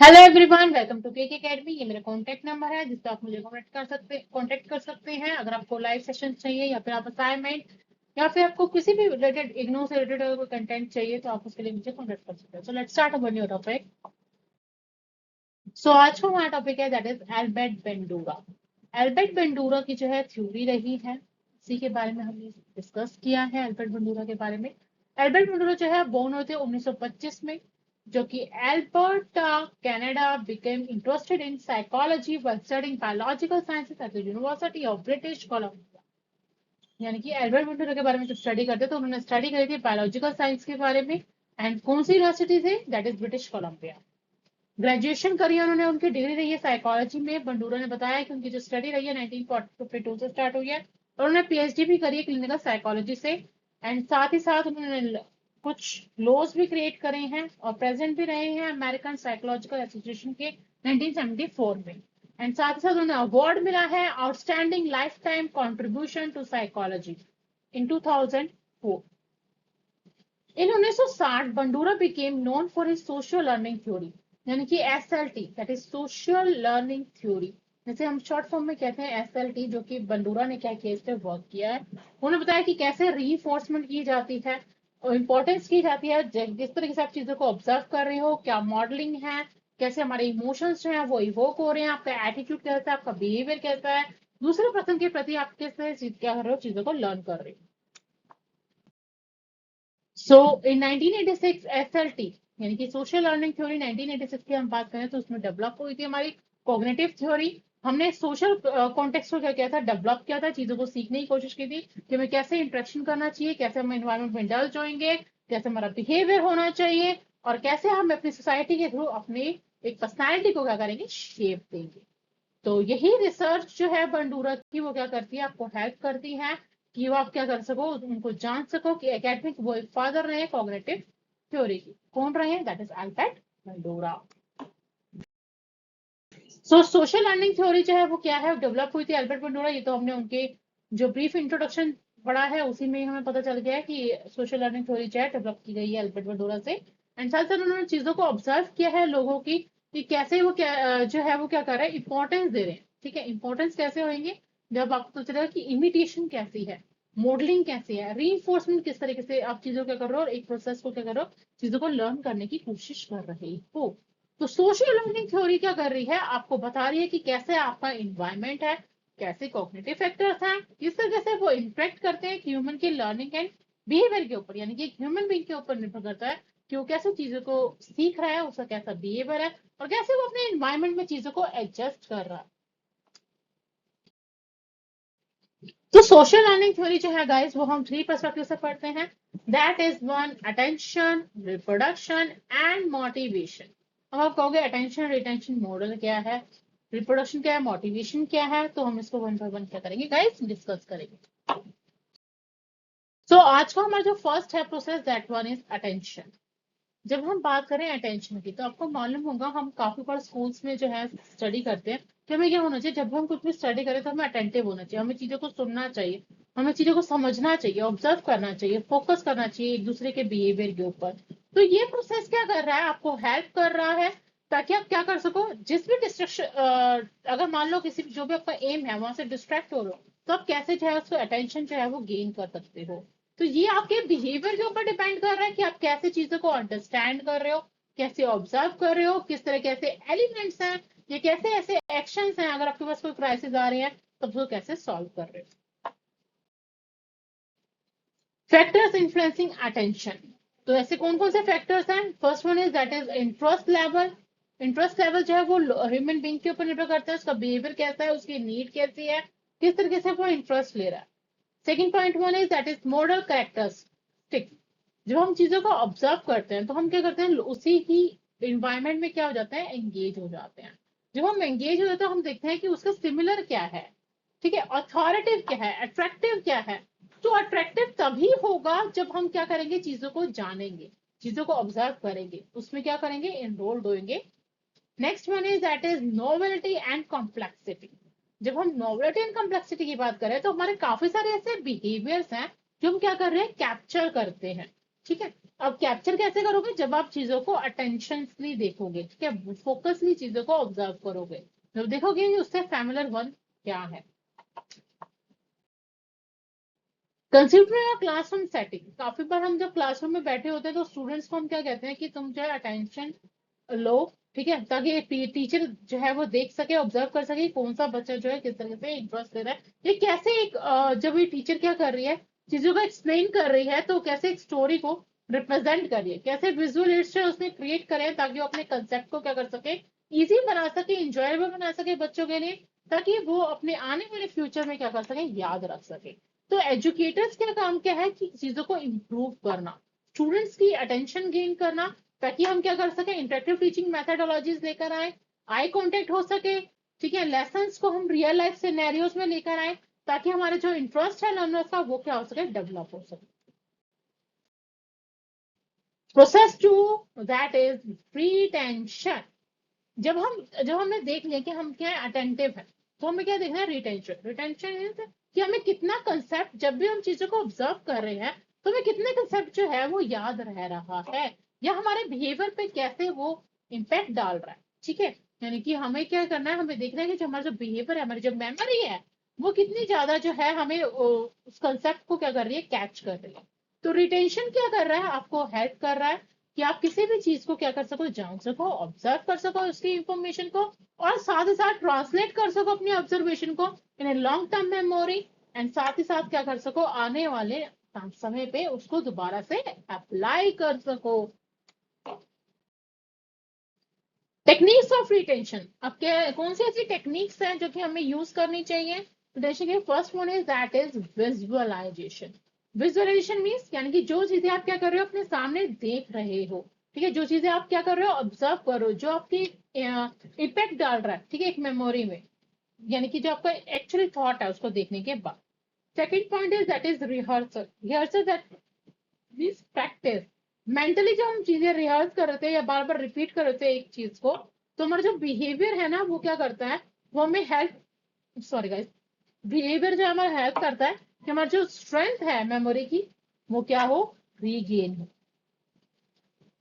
Hello everyone, welcome to KK academy. ये मेरा contact number है जिससे आप मुझे कांटेक्ट कर सकते हैं अगर आपको लाइव सेशन चाहिए या फिर आप असाइनमेंट या फिर आपको किसी भी रिलेटेड इग्नू से रिलेटेड अगर कोई कंटेंट चाहिए तो आप उसके लिए मुझे कॉन्टेक्ट कर सकते हैं। So let's start our new topic. So आज का हमारा टॉपिक है that is Albert Bandura. Albert Bandura की जो है थ्योरी रही है, इसी के बारे में हमने डिस्कस किया है। एल्बर्ट बेंडूरा के बारे में, एल्बर्ट बेंडूरा जो है बोर्न हुए थे 1925 में, जो कि Alberta Canada became interested in psychology while studying biological sciences at the university of British Columbia. यानी कि एल्बर्ट बेंडूरा के बारे में जब स्टडी करते तो उन्होंने स्टडी करी थी बायोलॉजिकल साइंस के बारे में। एंड कौन सी यूनिवर्सिटी से? That is British Columbia. Graduation करी है उन्होंने, उनकी डिग्री रही है साइकोलॉजी में। बंडूरा ने बताया कि उनकी जो स्टडी रही है 1942 से स्टार्ट हुई है और उन्होंने पीएचडी भी करी है क्लिनिकल साइकोलॉजी से। एंड साथ ही साथ उन्होंने कुछ लॉज भी क्रिएट करे हैं और प्रेसिडेंट भी रहे हैं अमेरिकन साइकोलॉजिकल एसोसिएशन के 1974 में। एंड साथ ही साथ उन्हें अवार्ड मिला है outstanding life time contribution to psychology in 2004। In 1960, Bandura became known for his social learning theory, यानी कि SLT, that is social learning theory, जैसे हम शॉर्ट फॉर्म में कहते हैं SLT, जो कि बंडूरा ने क्या किया, इस पे वर्क किया है। उन्होंने बताया कि कैसे रीइंफोर्समेंट की जाती है और इंपॉर्टेंस की जाती है, जिस तरीके से आप चीजों को ऑब्जर्व कर रहे हो, क्या मॉडलिंग है, कैसे हमारे इमोशंस जो है वो इवोक हो रहे हैं, आपका एटीट्यूड कैसा है, आपका बिहेवियर कैसा है, दूसरे पर्सन के प्रति आप किस तरह से क्या कर रहे हो, चीजों को लर्न कर रहे हो। सो इन 1986 एसएलटी यानी कि सोशल लर्निंग थ्योरी 1986 की हम बात करें तो उसमें डेवलप हुई थी हमारी कॉग्निटिव थ्योरी। हमने सोशल कॉन्टेक्स्ट को क्या किया था, डेवलप किया था, चीजों को सीखने की कोशिश की थी कि हमें कैसे इंटरेक्शन करना चाहिए, कैसे हम एनवायरमेंट में इंडल्ज होंगे, कैसे हमारा बिहेवियर होना चाहिए और कैसे हम अपनी सोसाइटी के थ्रू अपनी एक पर्सनैलिटी को क्या करेंगे, शेप देंगे। तो यही रिसर्च जो है बंडूरा की वो क्या करती है, आपको हेल्प करती है कि वो आप क्या कर सको, उनको जान सको कि एकेडमिक वो एक फादर रहे कॉग्निटिव थ्योरी की। कौन रहे? That is Albert Bandura. So social learning theory जो है वो क्या है, डेवलप हुई थी अल्बर्ट बंडूरा। ये तो हमने उनके जो ब्रीफ इंट्रोडक्शन पढ़ा है उसी में हमें पता चल गया है कि सोशल लर्निंग थ्योरी जो है डेवलप की गई है अल्बर्ट बंडूरा से। एंड साथ साथ उन्होंने चीजों को ऑब्जर्व किया है लोगों की कि कैसे वो क्या जो है वो क्या कर रहे हैं, इंपॉर्टेंस दे रहे हैं। ठीक है, इंपॉर्टेंस कैसे होंगे जब आपको पता चलेगा कि इमिटेशन कैसी है, मॉडलिंग कैसी है, रीइंफोर्समेंट किस तरीके से आप चीजों को क्या कर रहे हो और एक प्रोसेस को क्या कर रहे हो, चीजों को लर्न करने की कोशिश कर रहे हो। तो सोशल लर्निंग थ्योरी क्या कर रही है, आपको बता रही है कि कैसे आपका इन्वायरमेंट है, कैसे कॉग्निटिव फैक्टर्स हैं, किस तरह से वो इंटरेक्ट करते हैं ह्यूमन के लर्निंग एंड बिहेवियर के ऊपर। यानी कि एक ह्यूमन बीइंग के ऊपर निर्भर करता है कि वो कैसे चीजों को सीख रहा है, उसका कैसा बिहेवियर है और कैसे वो अपने इन्वायरमेंट में चीजों को एडजस्ट कर रहा है। तो सोशल लर्निंग थ्योरी जो है गाइस, वो हम थ्री पर्सपेक्टिव से पढ़ते हैं। That is one, attention, reproduction and motivation. अब आप कहोगे अटेंशन रिटेंशन मॉडल क्या है, रिप्रोडक्शन क्या है, मोटिवेशन क्या है, तो हम इसको वन बाय वन क्या करेंगे गाइस, डिस्कस करेंगे। सो आज का हमारा जो फर्स्ट है process, that one is attention. जब हम बात करें अटेंशन की तो आपको मालूम होगा हम काफी बार स्कूल्स में जो है स्टडी करते हैं कि हमें क्या होना चाहिए, जब हम कुछ भी स्टडी करें तो हमें अटेंटिव होना चाहिए, हमें चीजों को सुनना चाहिए, हमें चीजों को समझना चाहिए, ऑब्जर्व करना चाहिए, फोकस करना चाहिए एक दूसरे के बिहेवियर के ऊपर। तो ये प्रोसेस क्या कर रहा है, आपको हेल्प कर रहा है ताकि आप क्या कर सको, जिस भी डिस्ट्रक्शन, अगर मान लो किसी जो भी आपका एम है वहां से डिस्ट्रैक्ट हो रहे हो तो आप कैसे जो है उसको अटेंशन जो है वो गेन कर सकते हो। तो ये आपके बिहेवियर के ऊपर डिपेंड कर रहा है कि आप कैसे चीजों को अंडरस्टैंड कर रहे हो, कैसे ऑब्जर्व कर रहे हो, किस तरह कैसे एलिमेंट्स हैं, ये कैसे ऐसे एक्शंस हैं, अगर आपके पास कोई क्राइसिस आ रही है तो उसको कैसे सॉल्व कर रहे हो। फैक्टर्स इन्फ्लुएंसिंग अटेंशन, तो ऐसे कौन कौन से फैक्टर्स हैं? First one is that is interest level. Interest level जो है वो ह्यूमन बीइंग के ऊपर निर्भर करता है, उसका बिहेवियर कैसा है, उसकी नीड कैसी है, किस तरीके से वो इंटरेस्ट ले रहा है। Second point one is that is model characteristic. जब हम चीजों को ऑब्जर्व करते हैं तो हम क्या करते हैं, उसी ही इन्वायरमेंट में क्या हो जाते हैं, एंगेज हो जाते हैं। जब हम एंगेज हो जाते हैं हम देखते हैं कि उसका सिमिलर क्या है, ठीक है, अथॉरिटिव क्या है, अट्रैक्टिव क्या है। तो अट्रैक्टिव तभी होगा जब हम क्या करेंगे, चीजों को जानेंगे, चीजों को ऑब्जर्व करेंगे, उसमें क्या करेंगे, इनरोल्ड होंगे। Next one is that is novelty and complexity. जब हम नोवेलिटी एंड कॉम्प्लेक्सिटी की बात करें तो हमारे काफी सारे ऐसे बिहेवियर्स हैं जो हम क्या कर रहे हैं, कैप्चर करते हैं। ठीक है, अब कैप्चर कैसे करोगे? जब आप चीजों को अटेंशनली देखोगे, ठीक है, फोकसली चीजों को ऑब्जर्व करोगे, जब देखोगे कि उससे फैमिलियर वन क्या है। Consider classroom setting. काफी बार हम जब क्लासरूम में बैठे होते हैं तो स्टूडेंट्स को हम क्या कहते हैं कि तुम जो है अटेंशन लो, ठीक है, ताकि टीचर जो है वो देख सके, ऑब्जर्व कर सके कौन सा बच्चा जो है किस तरह से इंटरेस्ट ले रहा है, ये कैसे एक जब ये टीचर क्या कर रही है, चीजों को एक्सप्लेन कर रही है, तो कैसे एक स्टोरी को रिप्रेजेंट करिए, कैसे विजुअल एड्स उसने क्रिएट करे ताकि वो अपने कंसेप्ट को क्या कर सके, इजी बना सके, इंजॉयबल बना सके बच्चों के लिए, ताकि वो अपने आने वाले फ्यूचर में क्या कर सके, याद रख सके। तो एजुकेटर्स का काम क्या है कि चीजों को इम्प्रूव करना, स्टूडेंट्स की अटेंशन गेन करना, ताकि हम क्या कर सके, इंटरेक्टिव टीचिंग मेथडोलॉजीज लेकर आए, आई कांटेक्ट हो सके, ठीक है, लेसन्स को हम रियल लाइफ सिनेरियोज में लेकर आए, ताकि हमारे जो इंटरेस्ट है लर्नर्स का वो क्या हो सके, डेवलप हो सके। Process two, that is retention. जब हमने देख लिया कि हम क्या है, अटेंटिव है, तो हमें क्या देखना है, रिटेंशन। रिटेंशन इज कि हमें कितना कंसेप्ट, जब भी हम चीजों को ऑब्जर्व कर रहे हैं, तो हमें कितने कंसेप्ट जो है वो याद रह रहा है, या हमारे बिहेवियर पे कैसे वो इम्पैक्ट डाल रहा है, ठीक है। यानी कि हमें क्या करना है, हमें देखना है कि जो हमारा जो बिहेवियर है, हमारी जो मेमोरी है, वो कितनी ज्यादा जो है हमें उस कंसेप्ट को क्या कर रही है, कैच कर रही है। तो रिटेंशन क्या कर रहा है, आपको हेल्प कर रहा है कि आप किसी भी चीज को क्या कर सको, जान सको, ऑब्जर्व कर सको उसकी इंफॉर्मेशन को, और साथ ही साथ ट्रांसलेट कर सको अपनी ऑब्जर्वेशन को in a long term memory, and साथ ही साथ क्या कर सको, आने वाले समय पे उसको दोबारा से अप्लाई कर सको। Techniques of retention. अब क्या, कौन सी ऐसी टेक्निक्स हैं जो कि हमें यूज करनी चाहिए रिटेंशन के? First one is that is visualization. Visualization means यानी कि जो चीजें आप क्या कर रहे हो, अपने सामने देख रहे हो, ठीक है, जो चीजें आप क्या कर रहे हो, ऑब्जर्व करो, जो आपकी इफेक्ट डाल रहा है, ठीक है, एक मेमोरी में, यानी कि जो आपका एक्चुअली थॉट है उसको देखने के बाद। Second point is that is rehearsal. Rehearsal that means practice. Mentally जो हम चीजें रिहर्स कर रहे थे या बार बार रिपीट कर रहे थे एक चीज को, तो हमारा जो बिहेवियर है ना वो क्या करता है, वो हमें हेल्प, सॉरी गाइस, बिहेवियर जो हमारा हेल्प करता है कि हमारी जो स्ट्रेंथ है मेमोरी की, वो क्या हो, रीगेन हो।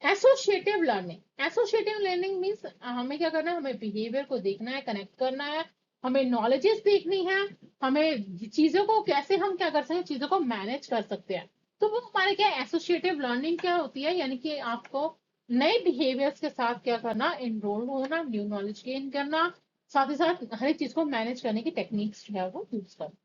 Associative learning. Associative learning means हमें क्या करना है, हमें बिहेवियर को देखना है, कनेक्ट करना है, हमें नॉलेजेस देखनी है, हमें चीजों को कैसे हम क्या कर सकते हैं, चीजों को मैनेज कर सकते हैं। तो वो हमारे क्या, एसोसिएटिव लर्निंग क्या होती है, यानी कि आपको नए बिहेवियर्स के साथ क्या करना, इनरोल होना, न्यू नॉलेज गेन करना, साथ ही साथ हर एक चीज को मैनेज करने की टेक्निक्स जो है वो यूज करना।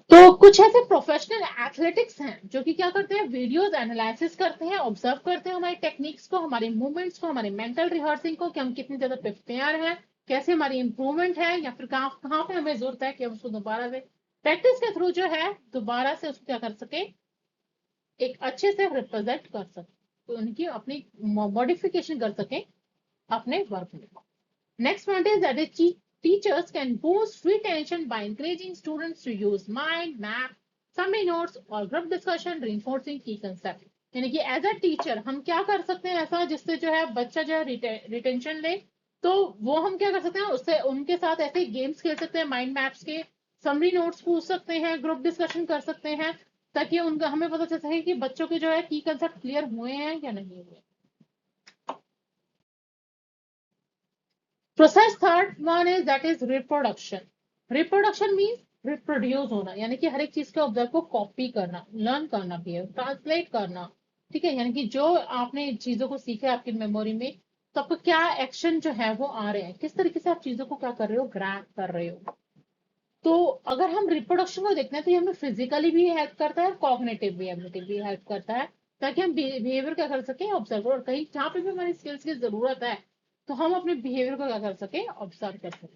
तो कुछ ऐसे प्रोफेशनल एथलेटिक्स हैं जो कि क्या करते हैं, वीडियोस एनालिसिस करते हैं, ऑब्जर्व करते हैं हमारी टेक्निक्स को, हमारी मूवमेंट्स को, हमारी मेंटल रिहर्सिंग को, कि हम कितनी ज्यादा प्रिपेयर हैं, कैसे हमारी इंप्रूवमेंट है, या फिर कहाँ कहाँ पे हमें जरूरत है कि हम उसको दोबारा से प्रैक्टिस के थ्रू जो है दोबारा से उसको क्या कर सके, एक अच्छे से रिप्रेजेंट कर सके, तो उनकी अपनी मॉडिफिकेशन कर सके अपने वर्क में। Next point is that teachers can boost retention by encouraging students to use mind map, summary notes और group discussion, reinforcing key concept। यानी कि एज अ टीचर हम क्या कर सकते हैं ऐसा जिससे जो है बच्चा जो है रिटेंशन ले, तो वो हम क्या कर सकते हैं, उससे उनके साथ ऐसे गेम्स खेल सकते हैं, माइंड मैप्स के, समरी नोट्स पूछ सकते हैं, ग्रुप डिस्कशन कर सकते हैं, ताकि उनका हमें पता चल सके कि बच्चों के जो है की कंसेप्ट क्लियर हुए हैं या नहीं हुए। Process third one is that is reproduction. Reproduction means reproduce होना, यानी कि हर एक चीज के ऑब्जर्व को कॉपी करना, लर्न करना भी है, ट्रांसलेट करना, ठीक है, यानी कि जो आपने चीजों को सीखा है आपकी मेमोरी में, तो आपको क्या एक्शन जो है वो आ रहे हैं, किस तरीके से आप चीजों को क्या कर रहे हो, ग्रैब कर रहे हो। तो अगर हम रिप्रोडक्शन को देखते हैं तो ये हमें फिजिकली भी हेल्प करता है, कॉग्निटिव भी एबिलिटी भी हेल्प करता है, ताकि हम बिहेवियर क्या कर सके, ऑब्जर्व, और कहीं जहाँ पे भी हमारी स्किल्स की जरूरत है तो हम अपने बिहेवियर को क्या कर सके, ऑब्जर्व कर सके।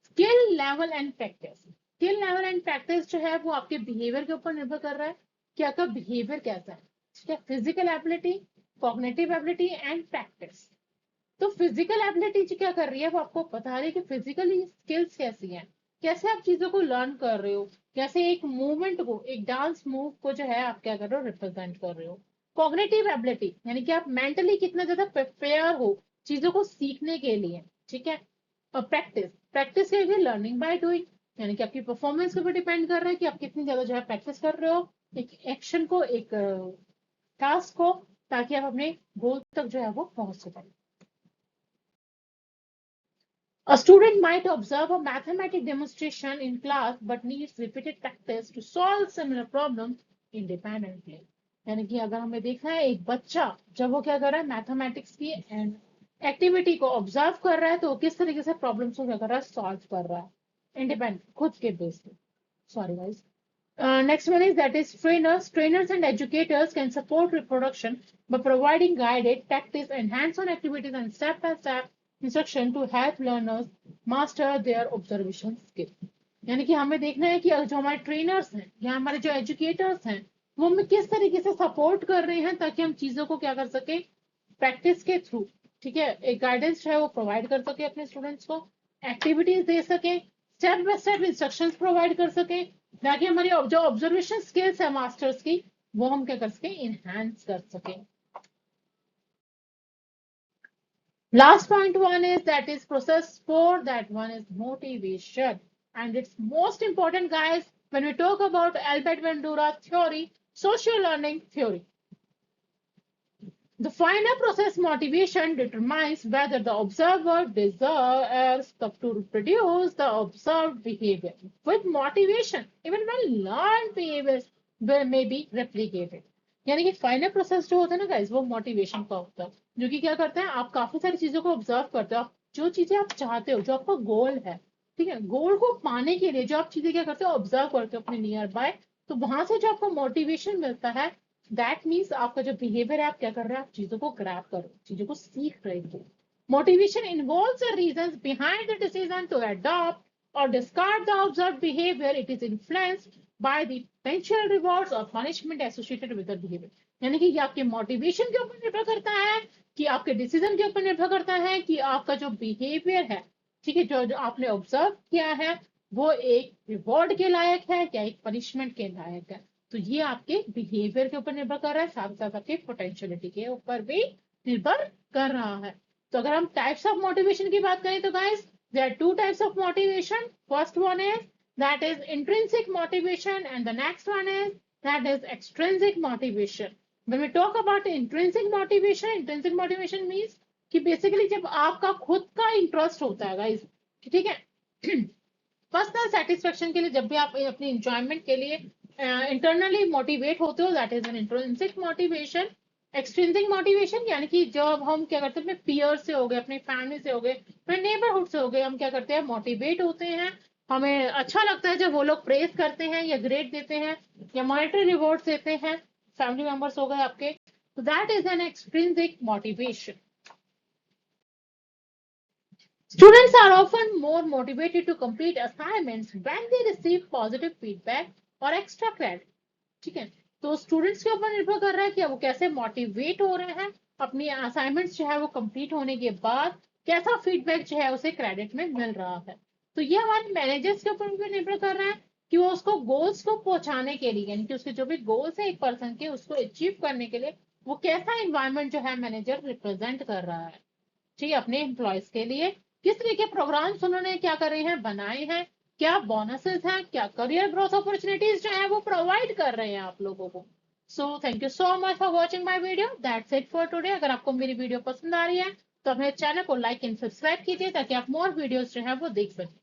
Skill level and practice. Skill level and practice जो है वो आपके बिहेवियर के ऊपर निर्भर कर रहा है कि आपका बिहेवियर कैसा है, ठीक है, physical ability, cognitive ability and practice. तो फिजिकल एबिलिटी क्या कर रही है, वो आपको बता रही है कि फिजिकली स्किल्स कैसी हैं, कैसे आप चीजों को लर्न कर रहे हो, कैसे एक मूवमेंट को, एक डांस मूव को जो है आप क्या कर रहे हो, रिप्रेजेंट कर रहे हो। कॉग्निटिव एबिलिटी यानी कि आप मेंटली कितना ज्यादा प्रिपेयर हो चीजों को सीखने के लिए, ठीक है। और प्रैक्टिस, प्रैक्टिस क्या है, लर्निंग बाय डूइंग, यानी कि आपकी परफॉर्मेंस के ऊपर डिपेंड कर रहा है कि आप कितनी ज्यादा जो है प्रैक्टिस कर रहे हो, एक एक्शन को, एक टास्क को, ताकि आप अपने गोल तक जो है वो पहुंच सकें। A student might observe a mathematics demonstration in class but needs repeated practice to solve similar problems independently. यानी कि अगर हमें देखना है एक बच्चा जब वो क्या कर रहा है मैथमेटिक्स की एक्टिविटी को ऑब्जर्व कर रहा है तो वो किस तरीके से प्रॉब्लम्स को क्या कर रहा है सॉल्व कर रहा है इंडिपेंडेंट खुद के बेस पे। Sorry guys. Next one is that is trainers. Trainers and educators can support reproduction by providing guided, practice, and hands-on activities and step-by-step instruction to help learners master their observation skill. यानी कि हमें देखना है कि जो हमारे trainers हैं या हमारे जो एजुकेटर्स हैं वो हमें किस तरीके से सपोर्ट कर रहे हैं ताकि हम चीजों को क्या कर सके प्रैक्टिस के थ्रू, ठीक है, एक गाइडेंस है वो प्रोवाइड कर सके अपने स्टूडेंट्स को, एक्टिविटीज दे सके, step by step instructions provide कर सके ताकि हमारी जो ऑब्जर्वेशन स्किल्स है मास्टर्स की वो हम क्या कर सके इनहेंस कर सके। Last point one is that is process 4, that one is motivation, and it's most important guys when we talk about Albert Bandura theory, social learning theory. The final process motivation determines whether the observer desires to reproduce the observed behavior. With motivation, even when learned behaviors may be replicated. यानी कि final process जो होता है ना guys वो motivation का होता है, जो कि क्या करते हैं आप काफी सारी चीजों को ऑब्जर्व करते हो, आप जो चीजें आप चाहते हो जो आपका गोल है, ठीक है, गोल को पाने के लिए जो आप चीजें क्या करते हो ऑब्जर्व करते हो अपने नियर बाय, तो वहां से जो आपको मोटिवेशन मिलता है दैट मीन्स आपका जो बिहेवियर है आप क्या कर रहे हैं आप चीजों को ग्रैब कर रहे हो, चीजों को सीख रहे हो। Motivation involves the reasons behind the decision to adopt or discard the observed behavior. It is influenced by the potential rewards or punishment associated with the behavior. यानी कि ये आपके मोटिवेशन के ऊपर निर्भर करता है कि आपके डिसीजन के ऊपर निर्भर करता है कि आपका जो बिहेवियर है, ठीक है, जो आपने ऑब्जर्व किया है वो एक रिवॉर्ड के लायक है या एक पनिशमेंट के लायक है। तो ये आपके बिहेवियर के ऊपर निर्भर कर रहा है, साथ साथ आपकी पोटेंशियलिटी के ऊपर भी निर्भर कर रहा है। तो अगर हम टाइप्स ऑफ मोटिवेशन की बात करें तो guys there are two types of motivation. First one is that is intrinsic motivation and the next one is that is extrinsic motivation. When we talk about intrinsic motivation means कि basically जब आपका खुद का interest होता है guys, ठीक है, personal satisfaction के लिए जब भी आप अपनी एंजॉयमेंट के लिए इंटरनली मोटिवेट होते हो that is an intrinsic motivation. Extrinsic motivation यानी कि जब हम क्या करते हैं अपने पीयर से हो गए, अपनी फैमिली से हो गए, अपने नेबरहुड से हो गए, हम क्या करते हैं मोटिवेट होते हैं, हमें अच्छा लगता है जब वो लोग प्रेज करते हैं या ग्रेड देते हैं या मॉनेटरी रिवॉर्ड देते हैं, फैमिली मेंबर्स हो गए आपके, तो that is an extrinsic motivation. Students are often more motivated to complete assignments when they receive positive feedback or extra credit. ठीक है, तो स्टूडेंट्स के ऊपर निर्भर कर रहा है कि वो कैसे मोटिवेट हो रहे हैं अपनी असाइनमेंट्स जो है वो कंप्लीट होने के बाद कैसा फीडबैक जो है उसे क्रेडिट में मिल रहा है। तो ये हमारे मैनेजर्स के ऊपर भी निर्भर कर रहा है कि वो उसको गोल्स को पहुंचाने के लिए, यानी कि उसके जो भी गोल्स है एक पर्सन के उसको अचीव करने के लिए वो कैसा एनवायरमेंट जो है मैनेजर रिप्रेजेंट कर रहा है, ठीक है, अपने एम्प्लॉयज के लिए किस तरह के प्रोग्राम्स उन्होंने क्या करे हैं बनाए हैं, क्या बोनसेस हैं, क्या करियर ग्रोथ अपॉर्चुनिटीज जो है वो प्रोवाइड कर रहे हैं आप लोगों को। So thank you so much for watching my video, that's it for today. अगर आपको मेरी वीडियो पसंद आ रही है तो अपने चैनल को लाइक एंड सब्सक्राइब कीजिए ताकि आप मोर वीडियोस जो है वो देख सकें।